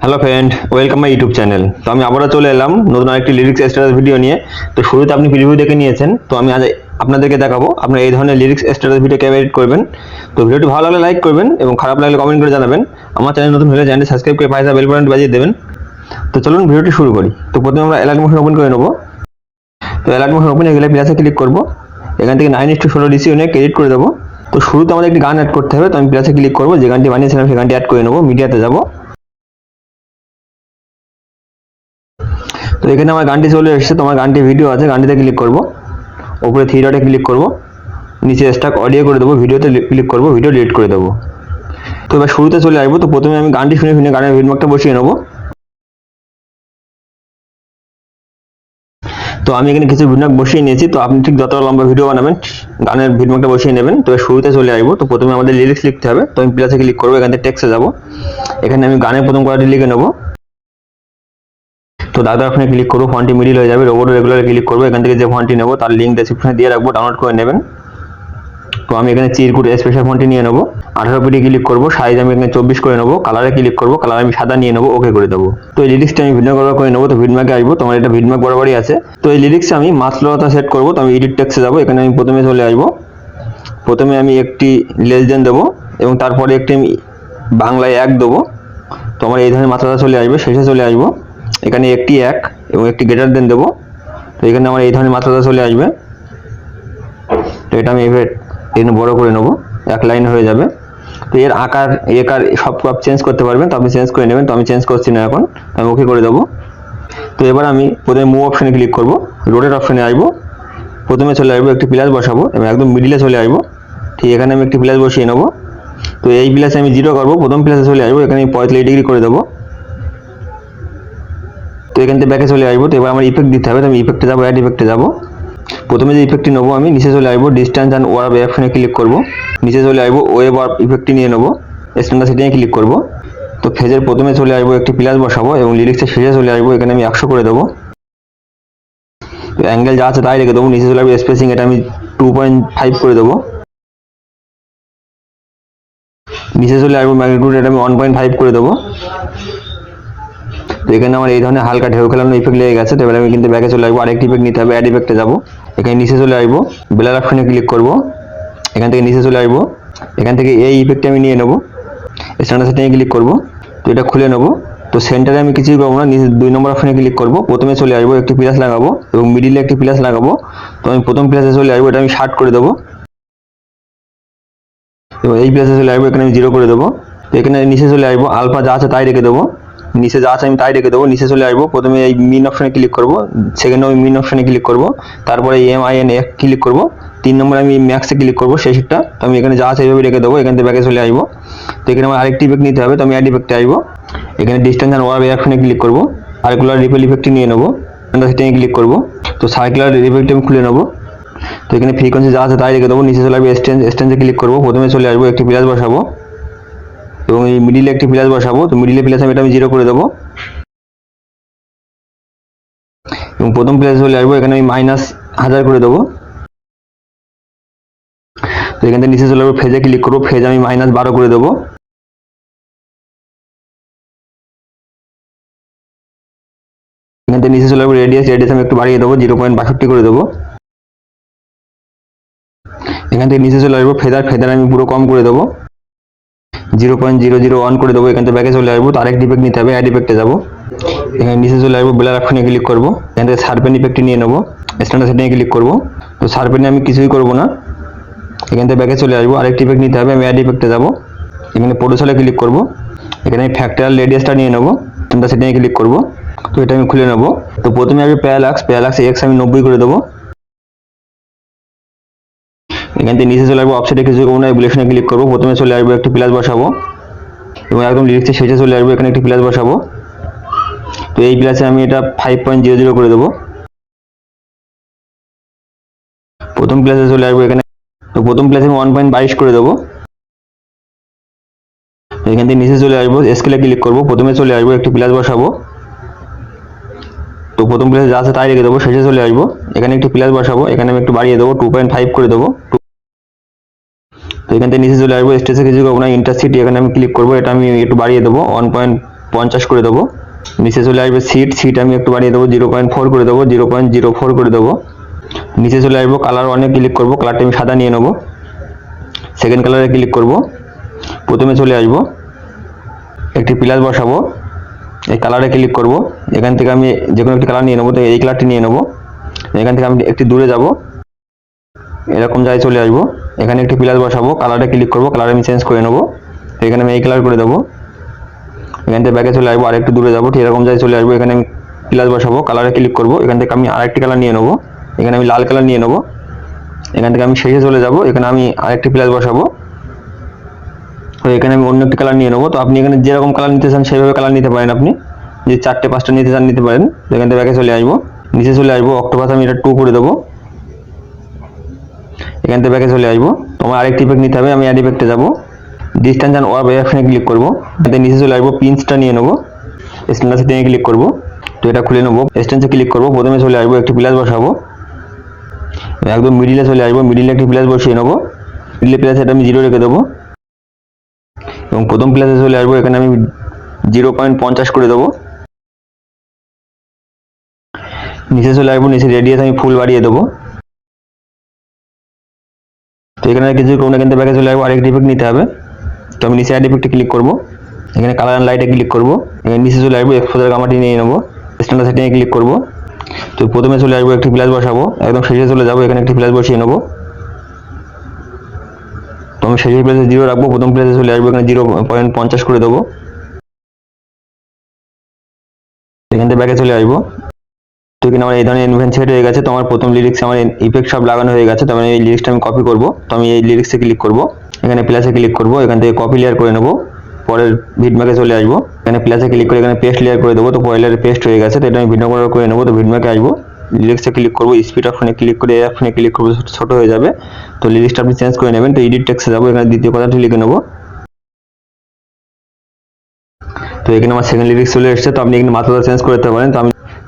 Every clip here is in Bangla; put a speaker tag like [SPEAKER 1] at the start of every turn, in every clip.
[SPEAKER 1] Hello friend, welcome my YouTube channel. তো আমি আবারও চলে এলাম নতুন আরেকটি লিরিক্স স্ট্যাটাস ভিডিও নিয়ে। তো শুরুতে আপনি প্রিভিউ দেখে নিয়েছেন, তো আমি আজ আপনাদেরকে দেখাবো আপনারা এই ধরনের লিরিক্স স্ট্যাটাস ভিডিও কিভাবে এডিট করবেন। তো ভিডিওটি ভালো লাগলে লাইক করবেন এবং খারাপ লাগলে কমেন্ট করে জানাবেন। আমার চ্যানেল নতুন হলে চ্যানেলটি সাবস্ক্রাইব করে পাশে বেল বাটনটি বাজিয়ে দেবেন। তো চলুন ভিডিওটি শুরু করি। তো প্রথমে আমরা অ্যালার্ট মোশন ওপেন করে নেব। তো অ্যালার্ট মোশন ওপেন হয়ে গেলে প্লাসে ক্লিক করব। এখান থেকে 9:16 রেশিও নিয়ে এডিট করে দেবো। তো শুরুতে আমাদের একটি গান অ্যাড করতে হবে, তো আমি প্লাসে ক্লিক করব, যে গানটি বানিয়েছিলাম সেই গানটি অ্যাড করে নেব। মিডিয়াতে যাব। তো এখানে আমার গানটি চলে এসেছে, তোমার গানটি ভিডিও আছে, গানটিতে ক্লিক করব, উপরে থ্রি ডটে ক্লিক করব, নিচে স্টক অডিও করে দেবো, ভিডিওতে ক্লিক করব, ভিডিও ডিলিট করে দেবো। তো এবার শুরুতে চলে আসবো। তো প্রথমে আমি গানটি শুনে শুনে গানের ভিডমার্কটা বসিয়ে নেবো। তো আমি এখানে কিছু ভিডমার্ক বসিয়ে নিয়েছি। তো আপনি ঠিক যত লম্বা ভিডিও বানাবেন গানের ভিডমার্কটা বসিয়ে নেবেন। তো শুরুতে চলে আসবো। তো প্রথমে আমাদের লিরিক্স লিখতে হবে, তো আমি প্লাসে ক্লিক করবো, এখান থেকে টেক্সটে যাবো, এখানে আমি গানের প্রথম কথাটি লিখে নেবো। তো দাদা ওখানে ক্লিক করবো, ফন্টটি মিডিল হয়ে যাবে, রোবট রেগুলারে ক্লিক করবো, এখান থেকে যে ফন্টটি নেবো তার লিঙ্ক ডেসক্রিপশনে দিয়ে রাখবো, ডাউনলোড করে নেবেন। তো আমি এখানে চিরকুট স্পেশাল ফন্টটি নিয়ে নেবো, 18 পিটি ক্লিক করবো, সাইজ আমি এখানে 24 করে নেবো, কালারে ক্লিক করবো, কালার আমি সাদা নিয়ে নেবো, ওকে করে দেবো। তো এই লিরিক্সটা আমি ভিডিও করে নেবো। তো ভিডমার্কে আসবো, তোমার এটা ভিডমার্ক বরাবরই আছে। তো এই লিরিক্সে আমি মাত্রতা সেট করবো। তো আমি এডিট টেক্সটে যাবো, এখানে আমি প্রথমে চলে আসবো, প্রথমে আমি একটি লেস দেন দেবো এবং তারপরে একটি আমি বাংলায় 1 দেবো। তো আমার এই ধরনের মাত্রাটা চলে আসবে, শেষে চলে আসবো, এখানে একটি 1 এবং একটি গ্রেটার দেন দেবো। তো এখানে আমার এই ধরনের মাত্রাটা চলে আসবে। তো এটা আমি এখানে বড় করে নেবো, 1 লাইন হয়ে যাবে। তো এর আকার সব চেঞ্জ করতে পারবেন, তো আপনি চেঞ্জ করে নেবেন। তো আমি চেঞ্জ করছি না এখন, আমি ওকে করে দেবো। তো এবার আমি প্রথমে মুভ অপশনে ক্লিক করব, রোটেট অপশনে আসবো, প্রথমে চলে আসবো, একটি প্লাস বসাবো এবং একদম মিডিলে চলে আসবো। ঠিক এখানে আমি একটি প্লাস বসিয়ে নেবো। তো এই প্লাসে আমি 0 করবো, প্রথম প্লাসে চলে আসবো, এখানে আমি 45 ডিগ্রি করে দেবো। তো এখান থেকে ব্যাকে চলে আসবো। তো এবার আমার ইফেক্ট দিতে হবে, তো আমি ইফেক্টে যাবো, অ্যাড ইফেক্টে যাবো, প্রথমে যে ইফেক্টটি নেবো আমি নিচে চলে আসবো, ডিস্টেন্স অ্যান্ড ওয়ার্ব অপশনে ক্লিক করব, নিচে চলে আসবো, ওয়েভ ওয়ার্ব ইফেক্টটি নিয়ে নেবো, স্ট্যান্ডার্ড সেটিংয়ে ক্লিক করব। তো ফেজের প্রথমে চলে আসবো, একটি প্লাস বসাবো এবং লিরিক্সের শেষে চলে আসবো, এখানে আমি 100 করে দেবো। তো অ্যাঙ্গেল যা আছে তাই রেখে দেবো, নিচে চলে আসবো, স্পেসিং এটা আমি 2.5 করে দেবো, নিচে চলে আসবো, ম্যাগনিটিউড এটা আমি 1.5 করে দেবো। তো এখানে আমার এই ধরনের হালকা ঢেউ খেলানো ইফেক্ট লেগে গেছে। তো এবার আমি কিন্তু ব্যাকে চলে আসবো, আরেকটি ইফেক্ট নিতে হবে, অ্যাড ইফেক্টে যাবো, এখানে নিচে চলে আসবো, ব্লার অপশনে ক্লিক করব, এখান থেকে নিচে চলে আসবো, এখান থেকে এই ইফেক্টটি আমি নিয়ে নেবো, স্ট্যান্ডার্ড সেটিংয়ে ক্লিক করব। তো এটা খুলে নেবো। তো সেন্টারে আমি কিছুই করবো না, নিচে 2 নম্বর অপশনে ক্লিক করব, প্রথমে চলে আসবো, একটি প্লাস লাগাবো এবং মিডিলে একটি প্লাস লাগাবো। তো আমি প্রথম প্লাসে চলে আসবো, এটা আমি 60 করে দেবো এবং এই প্লাসে চলে আসবো, এখানে আমি 0 করে দেবো। তো এখানে নিচে চলে আসবো, আলফা যা আছে তাই রেখে দেবো, নিচে যা আছে আমি তাই রেখে দেবো। নিচে চলে আসবো, প্রথমে এই মিন অপশনে ক্লিক করব, সেকেন্ডে আমি মিন অপশনে ক্লিক করব, তারপরে MIN ক্লিক করব, 3 নম্বর আমি ম্যাক্সে ক্লিক করব, শেষেরটা আমি এখানে যা আছে এইভাবে রেখে দেবো। এখান থেকে ব্যাকে চলে আসবো। তো এখানে আমার আরেকটি ইফেক্ট নিতে হবে, তো আমি অ্যাড ইফেক্টে আসবো, এখানে ডিস্টেন্স অ্যান্ড ওয়ার্ব অপশনে ক্লিক করব, সার্কুলার রিপেল ইফেক্টটি নিয়ে নেবো, সেটিংয়ে ক্লিক করব। তো সার্কুলার ইফেক্টটি আমি খুলে নেবো। তো এখানে ফ্রিকোয়েন্সি যা আছে তাই রেখে দেবো, নিচে চলে আসবো, স্টেঞ্জে ক্লিক করব, প্রথমে চলে আসবো, একটি প্লাস বসাবো এবং এই মিডিলে একটি প্লাস বসাবো। তো মিডিলে প্লাস আমি এটা আমি 0 করে দেবো এবং প্রথম প্লেসে চলে আসবো, এখানে আমি -1000 করে দেবো। তো এখান থেকে নিচে চলে আসবো, ফেজে ক্লিক করবো, ফেজ আমি -12 করে দেবো। এখান থেকে নিচে চলে আসবো, রেডিয়াস আমি একটু বাড়িয়ে দেবো, 0.62 করে দেবো। এখান থেকে নিচে চলে আসবো, ফেদার আমি পুরো কম করে দেবো, 0.001 করে দেবো। এখান থেকে ব্যাকে চলে আসবো, তো আরেকটি ইফেক্ট নিতে হবে, অ্যাড ইফেক্টে যাবো, এখানে নিচে চলে আসবো, ব্লার অপশনে ক্লিক করবো, এখান থেকে শার্পেন ইফেক্টটি নিয়ে নেবো, স্ট্যান্ডার্ড সেটিংয়ে ক্লিক করবো। তো শার্পেনে আমি কিছুই করবো না, এখান থেকে ব্যাকে চলে আসবো, আরেকটি ইফেক্ট নিতে হবে, আমি অ্যাড ইফেক্টে যাবো, এখানে পোটোসলে ক্লিক করবো, এখানে আমি ফ্যাক্টরাল রেডিয়াসটা নিয়ে নেবো, স্ট্যান্ডার্ড সেটিংয়ে ক্লিক করবো। তো এটা আমি খুলে নেবো। তো প্রথমে আসবে প্যারালাক্স এক্স আমি 90 করে দেবো। এখান থেকে নিচে চলে আসবো, অফসেটে কিছু করবো না, এভুলেশনে ক্লিক করবো, প্রথমে চলে আসবো, একটি প্লাস বসাবো এবং একদম লিরিক্সের শেষে চলে আসবো, এখানে একটি প্লাস বসাবো। তো এই প্লাসে আমি এটা 5.00 করে দেবো, প্রথম প্লাসে চলে আসবো এখানে। তো প্রথম প্লাসে আমি 1.22 করে দেবো। এখান থেকে নিচে চলে আসবো, স্কেলে ক্লিক করবো, প্রথমে চলে আসবো, একটি প্লাস বসাবো। তো প্রথম প্লাসে যা আছে তাই রেখে দেবো, শেষে চলে আসবো, এখানে একটি প্লাস বসাবো, এখানে আমি একটু বাড়িয়ে দেবো, 2.5 করে দেবো। তো এখান থেকে নিচে চলে আসবো, স্টেজে কিছু করবো না, ইন্টারসিটি এখানে আমি ক্লিক করবো, এটা আমি একটু বাড়িয়ে দেবো, 1.5 50 করে দেবো। নিচে চলে আসবে সিট আমি একটু বাড়িয়ে দেবো, 0.4 করে দেবো, 0.04 করে দেবো। নিচে চলে আসবো, কালার অনেক ক্লিক করবো, কালারটা আমি সাদা নিয়ে নেবো। সেকেন্ড কালারে ক্লিক করব, প্রথমে চলে আসব, একটি প্লাস বসাবো, এই কালারে ক্লিক করব, এখান থেকে আমি যে কোনো একটি কালার নিয়ে নেবো, তো এই কালারটি নিয়ে নেবো। এখান থেকে আমি একটু দূরে যাব, এরকম জায়গায় চলে আসবো, এখানে একটি প্লাস বসাবো, কালারে ক্লিক করব, কালার আমি চেঞ্জ করে নেবো, তো এখানে আমি এই কালার করে দেবো। এখান থেকে ব্যাকে চলে আসবো, আর একটু দূরে যাবো, ঠিক এরকম জায়গায় চলে আসবো, এখানে আমি প্লাস বসাবো, কালারে ক্লিক করব, এখান থেকে আমি আরেকটি কালার নিয়ে নেবো, এখানে আমি লাল কালার নিয়ে নেবো। এখান থেকে আমি শেষে চলে যাব, এখানে আমি আরেকটি প্লাস বসাবো, তো এখানে আমি অন্য একটি কালার নিয়ে নেবো। তো আপনি এখানে যেরকম কালার নিতে চান সেইভাবে কালার নিতে পারেন, আপনি যে 4টে 5টা নিতে চান নিতে পারেন। তো এখান থেকে ব্যাকে চলে আসবো, নিচে চলে আসবো, অক্টোপাস আমি এটা 2 করে দেবো। এখান থেকে ব্যাকে চলে আসবো, তোমার আরেকটি ইফেক্ট নিতে হবে, আমি অ্যাড ইফেক্টে যাবো, ডিস্টেন্স অ্যান্ড ওয়ার্প অপশনে ক্লিক করবো, এতে নিচে চলে আসবো, পিন্সটা নিয়ে নেবো, স্ট্যান্ডার্ড সেটিংয়ে ক্লিক করবো, তো এটা খুলে নেবো, স্ট্যান্ডে ক্লিক করবো, প্রথমে চলে আসবো, একটি প্লাস বসাবো, একদম মিডিলে চলে আসবো, মিডিলে একটি প্লাস বসিয়ে নেবো, মিডিলে প্লাস এটা আমি 0 রেখে দেবো, এবং প্রথম প্লাসে চলে আসবো, এখানে আমি 0.50 করে দেবো। নিচে চলে আসবো, নিচে রেডিয়াস আমি ফুল বাড়িয়ে দেবো। তো এখানে কিছু কোনো এখান থেকে ব্যাকে চলে আসবো, আরেকটি ইফেক্ট নিতে হবে, তো আমি নিচে অ্যাড ইফেক্টে ক্লিক করবো, এখানে কালার অ্যান্ড লাইটে ক্লিক করবো, এখানে নিচে চলে আসবো, এক্সপোজার গামাটি নিয়ে নেবো, স্ট্যান্ডার্ড সেটিংয়ে ক্লিক করবো, তো প্রথমে চলে আসবো, একটি প্লাস বসাবো, একদম শেষে চলে যাবো, এখানে একটি প্লাস বসিয়ে নেবো, তো আমি শেষের প্লেসে 0 রাখবো, প্রথম প্লেসে চলে আসবো, এখানে 0.50 করে দেবো। এখান থেকে ব্যাকে চলে আসবো, তো এখানে আমার এই ধরনের ইনভেন্ট সেট হয়ে গেছে, তো আমার প্রথম লিরিক্সে আমার ইফেক্ট সব লাগানো হয়ে গেছে। তো আমি এই লিরিক্সটা আমি কপি করবো, তো আমি এই লিরিক্সে ক্লিক করবো, এখানে প্লাসে ক্লিক করবো, এখান থেকে কপি লেয়ার করে নেবো, পরের ভিডম্যাকে চলে আসবো, এখানে প্লাসে ক্লিক করে এখানে পেস্ট লেয়ার করে দেবো, তো পরের লেয়ারে পেস্ট হয়ে গেছে, তো এটা আমি ভিডিও করে নেবো। তো ভিডম্যাকে আসবো, লিরিক্সে ক্লিক করবো, স্পিড অপশনে ক্লিক করে এই অপশনে ক্লিক করবো, ছোট হয়ে যাবে, তো লিরিক্সটা আপনি চেঞ্জ করে নেবেন। তো এডিট টেক্সটে যাবো, এখানে দ্বিতীয় কথাটি লিখে নেবো, তো এখানে আমার সেকেন্ড লিরিক্স চলে এসেছে। তো আপনি এখানে মাত্রাটা চেঞ্জ করতে পারেন,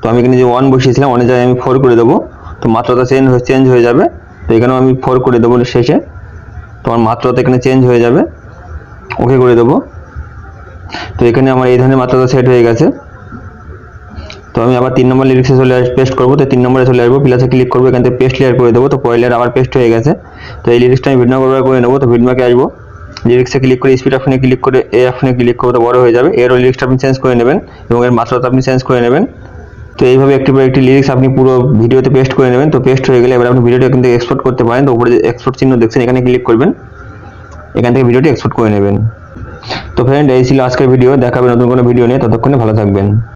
[SPEAKER 1] তো আমি এখানে যে 1 বসিয়েছিলাম, অনেক জায়গায় আমি 4 করে দেবো, তো মাত্রাটা চেঞ্জ হয়ে যাবে। তো এখানেও আমি 4 করে দেবো শেষে, তো আমার মাত্রাটা এখানে চেঞ্জ হয়ে যাবে, ওকে করে দেবো। তো এখানে আমার এই ধরনের মাত্রাটা সেট হয়ে গেছে। তো আমি আবার 3 নম্বর লিরিক্সে পেস্ট করবো, তো 3 নম্বরে চলে আসবো, প্লাসে ক্লিক করবো, এখান থেকে পেস্ট লেয়ার করে দেবো, তো পরের লেয়ার আবার পেস্ট হয়ে গেছে। তো এই লিরিক্সটা আমি ভিডিও করে নেবো, তো ভিডিওকে আসবো, লিরিক্সে ক্লিক করে স্পিড অপশনে ক্লিক করে এই অপশনে ক্লিক করবো, তো বড় হয়ে যাবে, এর লিরিক্সটা আপনি চেঞ্জ করে নেবেন এবং এর মাত্রাটা আপনি চেঞ্জ করে নেবেন। তো এইভাবে একটি পর একটি লিরিক্স আপনি পুরো ভিডিওতে পেস্ট করে নেবেন। তো পেস্ট হয়ে গেলে এবার আপনি ভিডিওটা কিন্তু এক্সপোর্ট করতে পারেন, তো উপরে যে এক্সপোর্ট চিহ্ন দেখছেন এখানে ক্লিক করবেন, এখান থেকে ভিডিওটি এক্সপোর্ট করে নেবেন। তো ফ্রেন্ড, এই ছিল আজকের ভিডিও, দেখাবে নতুন কোনো ভিডিও নিয়ে, ততক্ষণে ভালো থাকবেন।